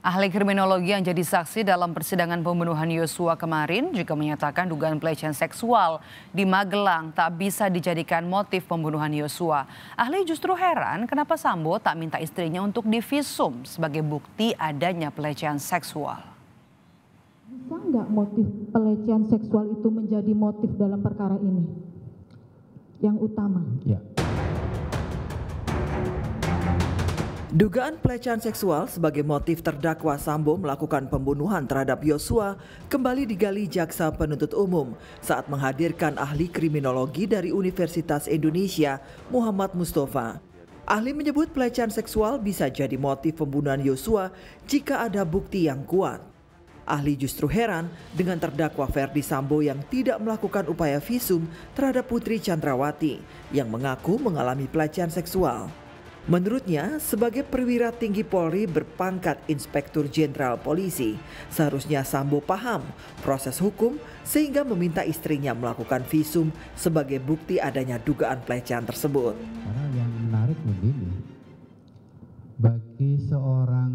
Ahli kriminologi yang jadi saksi dalam persidangan pembunuhan Yosua kemarin juga menyatakan dugaan pelecehan seksual di Magelang tak bisa dijadikan motif pembunuhan Yosua. Ahli justru heran kenapa Sambo tak minta istrinya untuk divisum sebagai bukti adanya pelecehan seksual. Bisa nggak motif pelecehan seksual itu menjadi motif dalam perkara ini? Yang utama. Ya. Dugaan pelecehan seksual sebagai motif terdakwa Sambo melakukan pembunuhan terhadap Yosua kembali digali Jaksa Penuntut Umum saat menghadirkan ahli kriminologi dari Universitas Indonesia, Muhammad Mustafa. Ahli menyebut pelecehan seksual bisa jadi motif pembunuhan Yosua jika ada bukti yang kuat. Ahli justru heran dengan terdakwa Ferdi Sambo yang tidak melakukan upaya visum terhadap Putri Chandrawati yang mengaku mengalami pelecehan seksual. Menurutnya, sebagai perwira tinggi Polri berpangkat Inspektur Jenderal Polisi, seharusnya Sambo paham proses hukum sehingga meminta istrinya melakukan visum sebagai bukti adanya dugaan pelecehan tersebut. Karena yang menarik begini, bagi seorang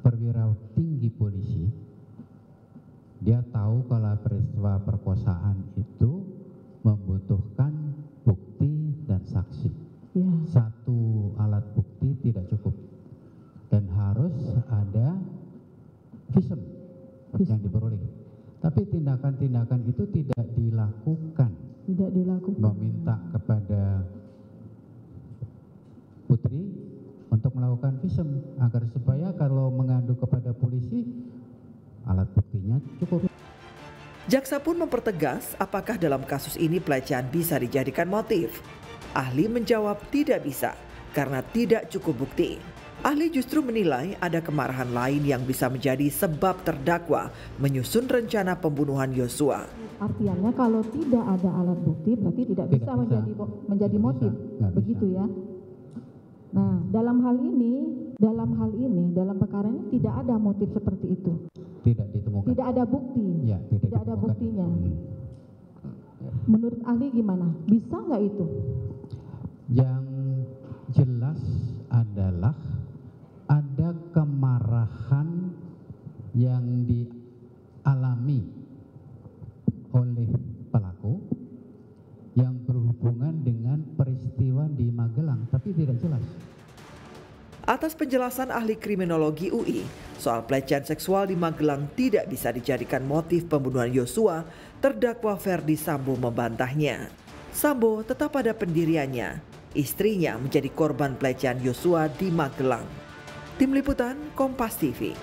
perwira tinggi polisi, dia tahu kalau peristiwa perkosaan itu membutuhkan bukti dan saksi. Ya. Satu alat bukti tidak cukup dan harus ada visum yang diperoleh. Tapi tindakan-tindakan itu tidak dilakukan. Tidak dilakukan. Meminta kepada Putri untuk melakukan visum agar supaya kalau mengadu kepada polisi alat buktinya cukup. Jaksa pun mempertegas apakah dalam kasus ini pelecehan bisa dijadikan motif. Ahli menjawab tidak bisa karena tidak cukup bukti. Ahli justru menilai ada kemarahan lain yang bisa menjadi sebab terdakwa menyusun rencana pembunuhan Yosua. Artinya kalau tidak ada alat bukti berarti tidak bisa menjadi motif. Begitu ya. Nah, dalam hal ini dalam perkara ini tidak ada motif seperti itu. Tidak ditemukan. Tidak ada bukti. Ya, tidak ada buktinya. Menurut ahli gimana? Bisa nggak itu? Yang jelas adalah ada kemarahan yang dialami oleh pelaku yang berhubungan dengan peristiwa di Magelang, tapi tidak jelas. Atas penjelasan ahli kriminologi UI, soal pelecehan seksual di Magelang tidak bisa dijadikan motif pembunuhan Yosua, terdakwa Ferdi Sambo membantahnya. Sambo tetap pada pendiriannya. Istrinya menjadi korban pelecehan Yosua di Magelang. Tim Liputan Kompas TV.